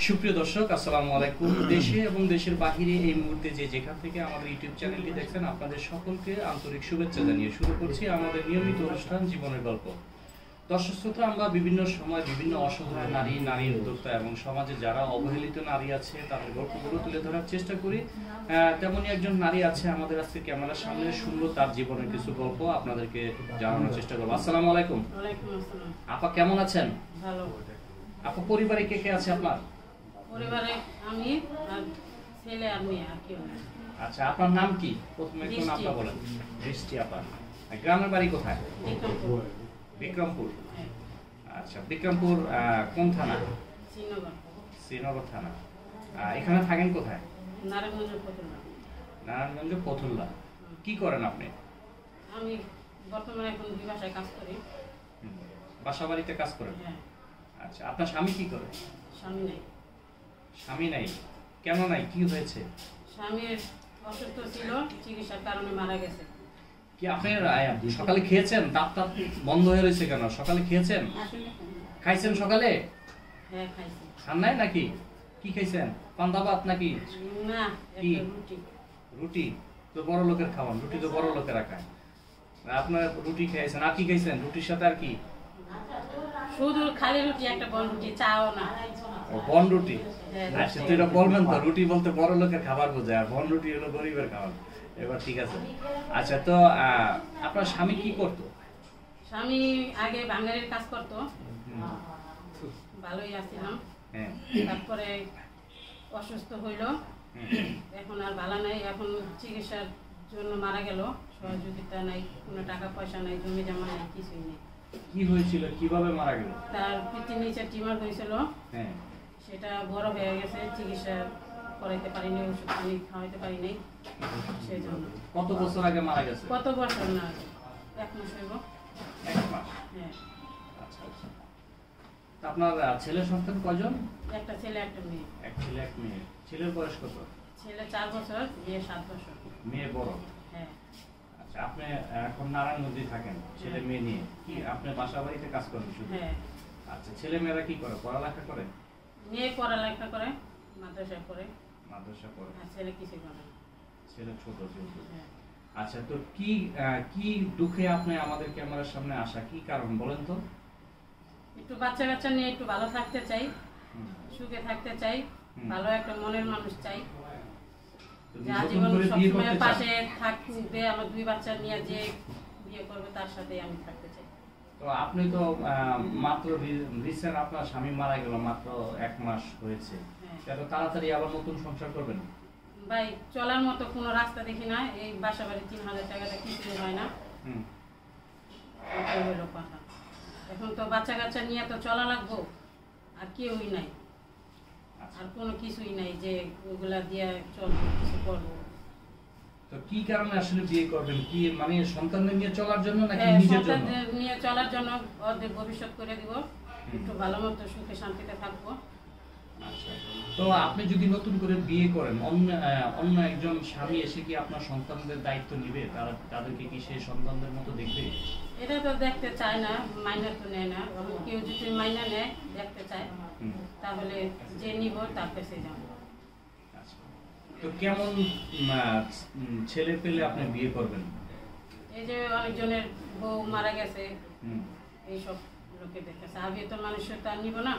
সুপ্রিয় দর্শক, আসসালামু আলাইকুম। দেশে এবং দেশের বাহিরে এই মুহূর্তে যে যেখান থেকে আমাদের ইউটিউব চ্যানেলটি দেখছেন, আপনাদের সকলকে আন্তরিক শুভেচ্ছা জানিয়ে শুরু করছি আমাদের নিয়মিত অনুষ্ঠান জীবনের গল্প। দর্শক শ্রোতা, আমরা বিভিন্ন সময় বিভিন্ন অসহায় নারী, নারীর উদ্যোক্তা এবং সমাজে যারা অবহেলিত নারী আছে তাদের গল্পগুলো তুলে ধরার চেষ্টা করি। তেমনই একজন নারী আছে আমাদের আজকে ক্যামেরার সামনে, শুনবো তার জীবনের কিছু গল্প আপনাদেরকে জানানোর চেষ্টা করবো। আসসালামু আলাইকুম। ওয়ালাইকুম আসসালাম। আপা কেমন আছেন? ভালো। আপা পরিবারে কে কে আছে আপনার? পরিবারে আমি আর ছেলে আর মেয়ে, আর কেউ না। আচ্ছা, আপনার নাম কি? প্রথমে একটু নামটা বলেন। বৃষ্টি আপা। গ্রামের বাড়ি কোথায়? বিক্রমপুর। বিক্রমপুর। হ্যাঁ। আচ্ছা, বিক্রমপুর কোন থানা? শ্রীনগর। শ্রীনগর থানা। এখানে থাকেন কোথায়? নারায়ণগঞ্জ ফতুল্লা। নারায়ণগঞ্জ ফতুল্লা। কি করেন আপনি? আমি বর্তমানে এখন দুই বাসায় কাজ করি। বাসা বাড়িতে কাজ করেন? হ্যাঁ। আচ্ছা, আপনার স্বামী কি করে? স্বামী নেই। স্বামী নাই? কেন নাই, কি হয়েছে? স্বামীর অসুস্থ ছিল, চিকিৎসার কারণে মারা গেছে। কি আপনি সকালে খেয়েছেন? দাঁত টাত বন্ধ হয়ে রয়েছে কেন? সকালে খেয়েছেন? খাইছেন সকালে? হ্যাঁ, খাইছি। খান নাই নাকি? কি খাইছেন? পান্তা ভাত নাকি? না, কি? একটা রুটি। রুটি তো বড় লোকের খাওয়ান, রুটি তো বড় লোকেরা খায়। আপনার রুটি খাইছেন, আর কি খাইছেন? রুটির সাথে আর কি? শুধু খালি রুটি, একটা বন রুটি, চাও না। বন রুটি? হ্যাঁ, আচ্ছা, তো এটা বলবেন তো, রুটি বলতে বড় লোকের খাবার বোঝায়, আর বন রুটি হলো গরিবের খাবার। এবার ঠিক আছে। আচ্ছা, তো আপনার স্বামী কি করতো? স্বামী আগে বাঙালির কাজ করতো, ভালোই আসছিলাম। হ্যাঁ। তারপরে অসুস্থ হইল, এখন আর ভালো নাই। এখন চিকিৎসার জন্য মারা গেল। সহযোগিতা নাই, কোনো টাকা পয়সা নাই, জমি জমা নাই, কিছুই নেই। কি হয়েছিল, কিভাবে মারা গেল? তার পিঠির নিচে টিউমার হয়েছিল। হ্যাঁ। সেটা বড় হয়ে গেছে, চিকিৎসা করাইতে পারিনি, ওষুধ পানি খাওয়াইতে পারিনি, সেই জন্য। কত বছর আগে মারা গেছে? কত বছর না, 1 মাস হইব। 1 মাস? হ্যাঁ। আচ্ছা আচ্ছা। আপনার ছেলে সন্তান কয়জন? একটা ছেলে, একটা মেয়ে। এক ছেলে এক মেয়ে। ছেলের বয়স কত? ছেলে 4 বছর, মেয়ে 7 বছর। মেয়ে বড়? হ্যাঁ। আচ্ছা, আপনি এখন নারায়ণগঞ্জে থাকেন ছেলে মেয়ে নিয়ে, কি আপনি বাসা বাড়িতে কাজ করেন শুধু? হ্যাঁ। আচ্ছা, ছেলে মেয়েরা কি করে, পড়ালেখা করে? মেয়ে পড়ালেখা করে, মাদ্রাসা করে। মাদ্রাসা করে? আর ছেলে কিছু করে না। ছেলে ছোট যেহেতু। হ্যাঁ। আচ্ছা, তো কি দুঃখে আপনি আমাদের ক্যামেরার সামনে আসা, কি কারণ বলেন তো? একটু বাচ্চা কাচ্চা নিয়ে একটু ভালো থাকতে চাই, সুখে থাকতে চাই, ভালো একটা মনের মানুষ চাই, যে আজীবন সবসময় পাশে থাকবে। আমার 2 বাচ্চা নিয়ে যে বিয়ে করবে তার সাথে আমি থাকতে চাই। তো আপনি তো মাত্র রিসেন্ট আপনার স্বামী মারা গেল, মাত্র 1 মাস হয়েছে, এত তাড়াতাড়ি আবার নতুন সংসার করবেন? ভাই, চলার মতো কোনো রাস্তা দেখি না। এই বাসা বাড়ি 3000 টাকাটা কিছুই হয় না। এটাই হলো কথা। এখন তো বাচ্চা কাচ্চা নিয়ে তো চলা লাগবো, আর কেউই নাই, আর কোনো কিছুই নাই যে ওগুলা দিয়ে চলবো, কিছু করবো। তো কি কারণে আসলে বিয়ে করবেন? কি মানে সন্তানদের নিয়ে চলার জন্য নাকি নিজের জন্য? সন্তানদের নিয়ে চলার জন্য, ওদের ভবিষ্যৎ করে দিব, একটু ভালো মতো সুখে শান্তিতে থাকবো। আচ্ছা, তো আপনি যদি নতুন করে বিয়ে করেন, অন্য একজন স্বামী এসে কি আপনার সন্তানদের দায়িত্ব নিবে? তাদেরকে কি সেই সন্তানদের মতো দেখবে? এটা তো দেখতে চায় না, মাইনা তো নেয় না। কেউ যদি মাইনা নেয়, দেখতে চায়, তাহলে যে নিব তার কাছে যাবো। তো কেমন ছেলে পেলে আপনি বিয়ে করবেন? এই যে অনেকজনের বউ মারা গেছে, এইসব লোকে দেখতেছে। আগে তো মানুষের তো আর নিব না,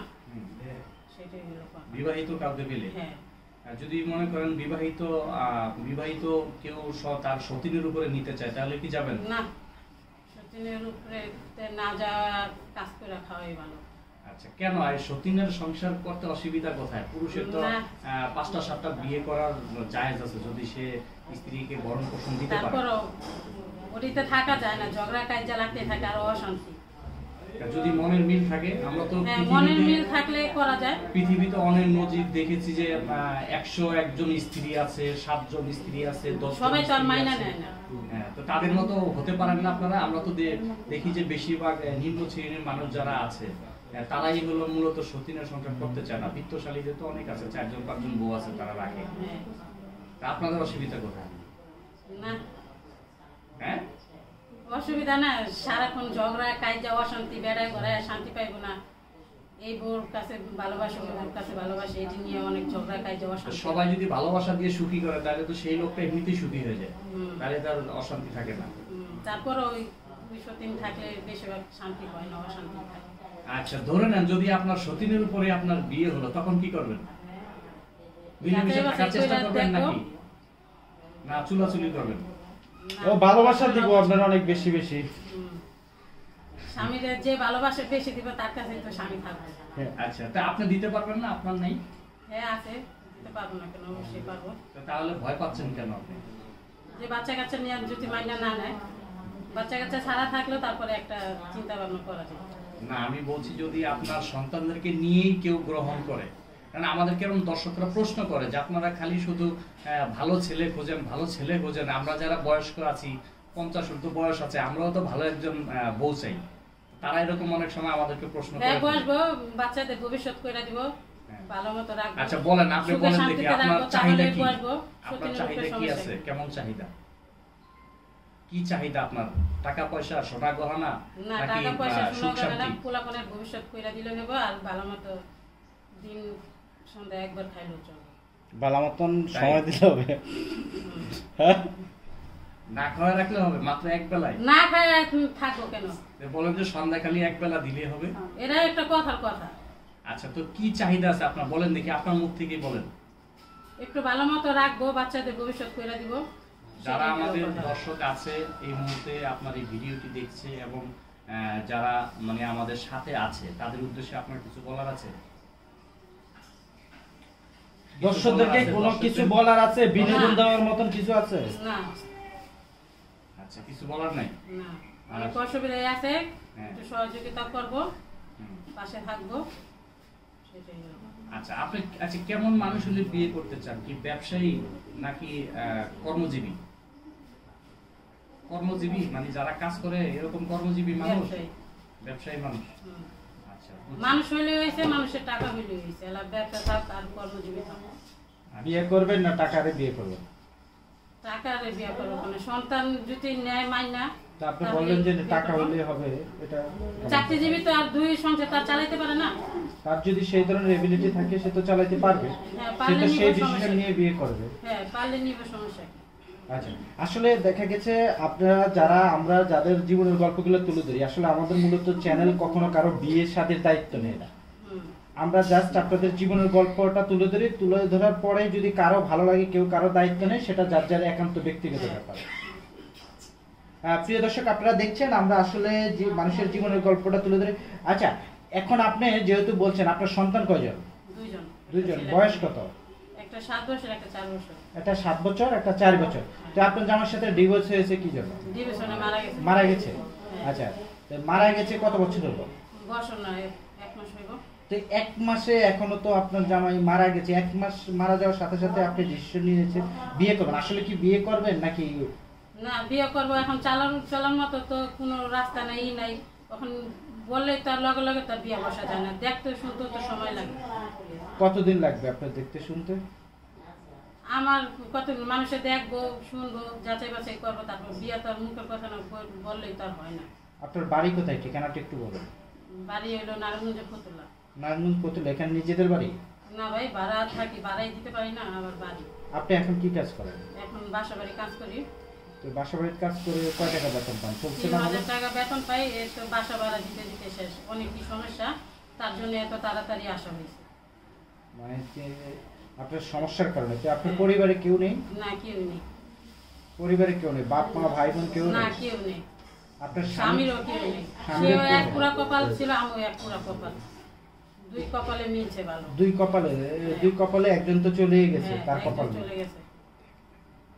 সেটাই হলো কথা। বিবাহিত কাউকে পেলে? হ্যাঁ। যদি মনে করেন বিবাহিত কেউ তার সতীনের উপরে নিতে চায়, তাহলে কি যাবেন? না, সতীনের উপরে না যাওয়া, কাজ করে খাওয়াই ভালো। আচ্ছা, কেন? আর সতীনের সংসার করতে অসুবিধা কোথায়? পুরুষের তো 5টা 7টা বিয়ে করার জায়েজ আছে, যদি সে স্ত্রীকে ভরণ পোষণ দিতে পারে। তারপরও ওটিতে থাকা যায় না, ঝগড়া কাজা লাগতে থাকে, আর অশান্তি। যদি মনের মিল থাকে, আমরা তো মনের মিল থাকলে করা যায়। পৃথিবীতে অনেক নজির দেখেছি যে 101 জন স্ত্রী আছে, 7 জন স্ত্রী আছে, 10 জন, সবাই তো আর মাইনা নেয় না। হ্যাঁ, তো তাদের মতো হতে পারেন না আপনারা? আমরা তো দেখি যে বেশিরভাগ নিম্ন শ্রেণীর মানুষ যারা আছে, তারাই হলো মূলত সতীনের সংসার করতে চায় না। বিত্তশালীদের তো অনেক আছে, 4 জন 5 জন বউ আছে, তারা রাখে। তা আপনাদের অসুবিধা কোথায়? না, হ্যাঁ, অসুবিধা না। সারাক্ষণ ঝগড়া কাজা অশান্তি, বেড়ায় ঘরে শান্তি পাইব না, এই বউর কাছে ভালোবাসে, ওই বউর কাছে ভালোবাসে, এটি নিয়ে অনেক ঝগড়া খাই যাওয়া। সবাই যদি ভালোবাসা দিয়ে সুখী করে তাহলে তো সেই লোকটা এমনিতেই সুখী হয়ে যায়, তাহলে তার অশান্তি থাকে না। তারপর ওই 203 থাকলে বেশিরভাগ শান্তি হয় না, অশান্তি থাকে। আচ্ছা ধরে নেন যদি আপনার সতীনের উপরে আপনার বিয়ে হলো তখন কি করবেন? মিলেমিশে থাকার চেষ্টা করবেন নাকি না চুলাচুলি করবেন? ও ভালোবাসা দিব আপনার অনেক বেশি বেশি। স্বামীর যে ভালোবাসা বেশি দিব তার কাছে তো স্বামী থাকবে। আচ্ছা তা আপনি দিতে পারবেন না? আপনার নাই? হ্যাঁ আছে, দিতে পারবো না কেন, অবশ্যই পারবো। তাহলে ভয় পাচ্ছেন কেন আপনি? যে বাচ্চা কাচ্চা নিয়ে যদি মাইনা না নেয়, বাচ্চা কাচ্চা ছাড়া থাকলেও তারপরে একটা চিন্তা ভাবনা করা যায়। না আমি বলছি যদি আপনার সন্তানদেরকে নিয়েই কেউ গ্রহণ করে, কারণ আমাদেরকে এরকম দর্শকরা প্রশ্ন করে যে আপনারা খালি শুধু ভালো ছেলে খোঁজেন, ভালো ছেলে খোঁজেন, আমরা যারা বয়স্ক আছি 50 ঊর্ধ্ব বয়স আছে আমরাও তো ভালো একজন বউ চাই। তারা এরকম অনেক সময় আমাদেরকে প্রশ্ন করে। হ্যাঁ বসবো, বাচ্চাদের ভবিষ্যৎ করে দিব, ভালো মতো রাখবো। আচ্ছা বলেন, আপনি বলেন দেখি আপনার চাহিদা কি? আপনার চাহিদা কি আছে? কেমন চাহিদা? কি চাহিদা আপনার? টাকা পয়সা, সোনা গহনা না? নাকি টাকা পয়সা, সুখ সোনা গহনা, শান্তি? পোলাপনের ভবিষ্যৎ কইরা দিলে হবে, আর ভালো মতো দিন সন্ধ্যা একবার খাইলো চলবে। ভালো মতন সময় দিতে হবে। না খাওয়া রাখলে হবে মাত্র এক বেলায়? না খায় থাকবো কেন? বলেন যে সন্ধ্যা খালি এক বেলা দিলে হবে। এটা একটা কথার কথা। আচ্ছা তো কি চাহিদা আছে আপনার বলেন দেখি, আপনার মুখ থেকে বলেন। একটু ভালো মতো রাখবো, বাচ্চাদের ভবিষ্যৎ কইরা দিব। যারা আমাদের দর্শক আছে এই মুহূর্তে আপনার এই ভিডিওটি দেখছে এবং যারা মানে আমাদের সাথে আছে তাদের উদ্দেশ্যে আপনার কিছু বলার আছে? দর্শকদেরকে কোনো কিছু বলার আছে? বিনোদন দেওয়ার মতন কিছু আছে? না। আচ্ছা কিছু বলার নাই? না, অনেক অসুবিধায় আছে, একটু সহযোগিতা করব, পাশে থাকবো, সেটাই হলো। আচ্ছা আপনি আচ্ছা কেমন মানুষ হলে বিয়ে করতে চান? কি ব্যবসায়ী নাকি কর্মজীবী? কর্মজীবী মানে যারা কাজ করে এরকম কর্মজীবী মানুষ? ব্যবসায়ী মানুষ। আচ্ছা মানুষ হইলে হইছে, মানুষের টাকা হইলে হইছে, এলা ব্যবসা থাক আর কর্মজীবী থাক। বিয়ে করবেন না টাকারে বিয়ে করবেন? টাকারে বিয়ে করব, মানে সন্তান যদি নেয় মাইনা। তা আপনি বললেন যে টাকা হইলে হবে, এটা চাকরিজীবী তো আর দুই সংসার তার চালাইতে পারে না। তার যদি সেই ধরনের এবিলিটি থাকে সে তো চালাতে পারবে, সেটা সেই ডিসিশন নিয়ে বিয়ে করবে। হ্যাঁ পারলে নিবে, সমস্যা কি? আচ্ছা আসলে দেখা গেছে আপনারা যারা আমরা যাদের জীবনের গল্পগুলো তুলে ধরি, আসলে আমাদের মূলত চ্যানেল কখনো কারো বিয়ে শাদীর দায়িত্ব নেয় না। আমরা জাস্ট আপনাদের জীবনের গল্পটা তুলে ধরি, তুলে ধরার পরে যদি কারো ভালো লাগে, কেউ কারো দায়িত্ব নেয়, সেটা যার যার একান্ত ব্যক্তিগত ব্যাপার। প্রিয় দর্শক আপনারা দেখছেন আমরা আসলে যে মানুষের জীবনের গল্পটা তুলে ধরি। আচ্ছা এখন আপনি যেহেতু বলছেন আপনার সন্তান কয়জন? দুইজন। বয়স কত? একটা 7 বছর, একটা 4 বছর। একটা 7 বছর, একটা 4 বছর। তো আপনার জামার সাথে ডিভোর্স হয়েছে কি জন্য? ডিভোর্সে মারা গেছে। মারা গেছে। আচ্ছা মারা গেছে কত বছর হলো? বছর না, 1 মাস হইব। তো 1 মাসে এখনো তো আপনার জামাই মারা গেছে, 1 মাস মারা যাওয়ার সাথে সাথে আপনি ডিসিশন নিয়েছেন বিয়ে করবেন। আসলে কি বিয়ে করবেন নাকি? না বিয়ে করব, এখন চলার মতো তো কোনো রাস্তা নাই নাই, এখন বললে তার লগে লগে তার বিয়ে বসা যায় না, দেখতে শুনতে তো সময় লাগে। কতদিন লাগবে আপনার দেখতে শুনতে? আমার কত মানুষে দেখবো, শুনবো, যাচাই বাছাই করবো, তারপর বিয়ে তো আর মুখের কথা না বললেই তো আর হয় না। আপনার বাড়ি কোথায়, ঠিকানাটা একটু বলুন। বাড়ি হলো নারায়ণগঞ্জের ফতুল্লা। নারায়ণগঞ্জ ফতুল্লা, এখানে নিজেদের বাড়ি? না ভাই, ভাড়া থাকি, ভাড়াই দিতে পারি না, আবার বাড়ি। আপনি এখন কি কাজ করেন? এখন বাসা বাড়ি কাজ করি। তো বাসা বাড়ির কাজ করে কয় টাকা বেতন পান? চলছে না? 3000 টাকা বেতন পাই, এই তো বাসা ভাড়া দিতে দিতে শেষ, অনেক কি সমস্যা, তার জন্য এত তাড়াতাড়ি আসা হয়েছে। মানে আপনার সমস্যার কারণে? তো আপনার পরিবারে কেউ নেই? না কেউ নেই। পরিবারে কেউ নেই? বাপ মা ভাই বোন কেউ না নেই? কেউ নেই। আপনার স্বামীরও কেউ নেই, সেও এক পুরা কপাল ছিল, আমিও এক পুরা কপাল, দুই কপালে মিলছে ভালো। দুই কপালে একজন তো চলেই গেছে, তার একজন কপাল চলে গেছে।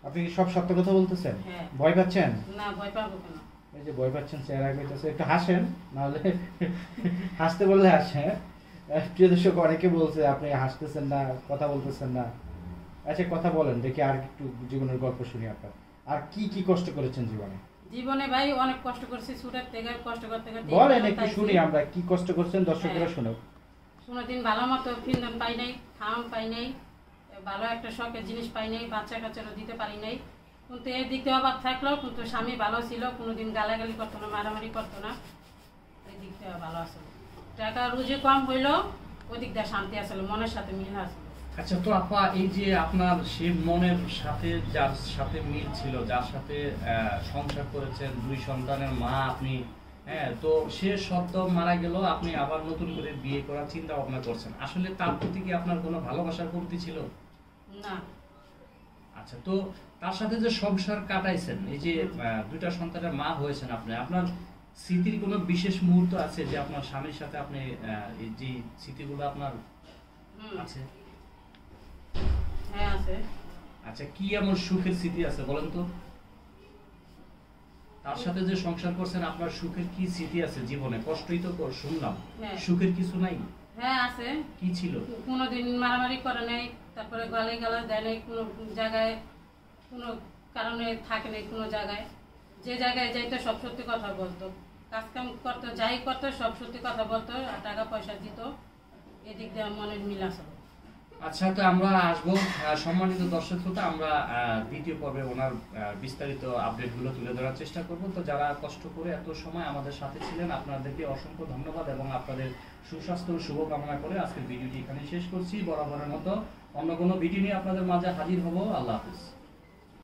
আপনি কি সব সত্য কথা বলতেছেন? হ্যাঁ। ভয় পাচ্ছেন? না ভয় পাবো কেন? এই যে ভয় পাচ্ছেন, চেহারা কইতাছে, একটু হাসেন, নাহলে হাসতে বললে হাসে। প্রিয় দর্শক অনেকে বলছে আপনি হাসতেছেন না, কথা বলতেছেন না। আচ্ছা কথা বলেন দেখি, আর একটু জীবনের গল্প শুনি আপনার। আর কি কি কষ্ট করেছেন জীবনে? জীবনে ভাই অনেক কষ্ট করছি, ছুটার থেকে কষ্ট করতে করতে বলেন একটু শুনি আমরা, কি কষ্ট করছেন দর্শকরা শুনুক। কোনোদিন ভালো মতো ফিন্দন পাই নাই, খাওয়ান পাই নাই, ভালো একটা শখের জিনিস পাই নাই, বাচ্চা কাচ্চারও দিতে পারি নাই। কিন্তু এই দিক দিয়ে অভাব থাকলেও কিন্তু স্বামী ভালো ছিল, কোনোদিন গালাগালি করতো না, মারামারি করতো না, এই দিক দিয়ে ভালো আছে। টাকা রুজি কম হইলো ওদিক দিয়ে শান্তি আসলে মনের সাথে মিল আসলে। আচ্ছা, তো আপা এই যে আপনার সে মনের সাথে যার সাথে মিল ছিল, যার সাথে সংসার করেছেন, 2 সন্তানের মা আপনি, হ্যাঁ, তো সে সদ্য মারা গেল, আপনি আবার নতুন করে বিয়ে করার চিন্তা ভাবনা করছেন, আসলে তার প্রতি কি আপনার কোনো ভালোবাসার কমতি ছিল? না। আচ্ছা, তো তার সাথে যে সংসার কাটাইছেন, এই যে 2টা সন্তানের মা হয়েছেন আপনি, আপনার স্মৃতির কোনো বিশেষ মুহূর্ত আছে যে আপনার স্বামীর সাথে আপনি এই যে স্মৃতিগুলো আপনার আছে? হ্যাঁ আছে। আচ্ছা, কি এমন সুখের স্মৃতি আছে বলেন তো? তার সাথে যে সংসার করছেন, আপনার সুখের কি স্মৃতি আছে জীবনে? কষ্টই তো শুনলাম, সুখের কিছু নাই? হ্যাঁ আছে। কি ছিল? কোনোদিন মারামারি করে নাই, তারপরে গালি গালাজ দেয় নাই, কোনো জায়গায় কোনো কারণে থাকে নাই, কোনো জায়গায় যে জায়গায় যাইতো সব সত্যি কথা বলতো, কাজ কাম করতো, যাই করতো সব সত্যি কথা বলতো, আর টাকা পয়সা দিত, এদিক দিয়ে মনের মিল আছে। আচ্ছা, তো আমরা আসবো সম্মানিত দর্শক শ্রোতা, আমরা দ্বিতীয় পর্বে ওনার বিস্তারিত আপডেটগুলো তুলে ধরার চেষ্টা করব। তো যারা কষ্ট করে এত সময় আমাদের সাথে ছিলেন, আপনাদেরকে অসংখ্য ধন্যবাদ এবং আপনাদের সুস্বাস্থ্য শুভ কামনা করে আজকের ভিডিওটি এখানে শেষ করছি। বরাবরের মতো অন্য কোনো ভিডিও নিয়ে আপনাদের মাঝে হাজির হব। আল্লাহ হাফিজ।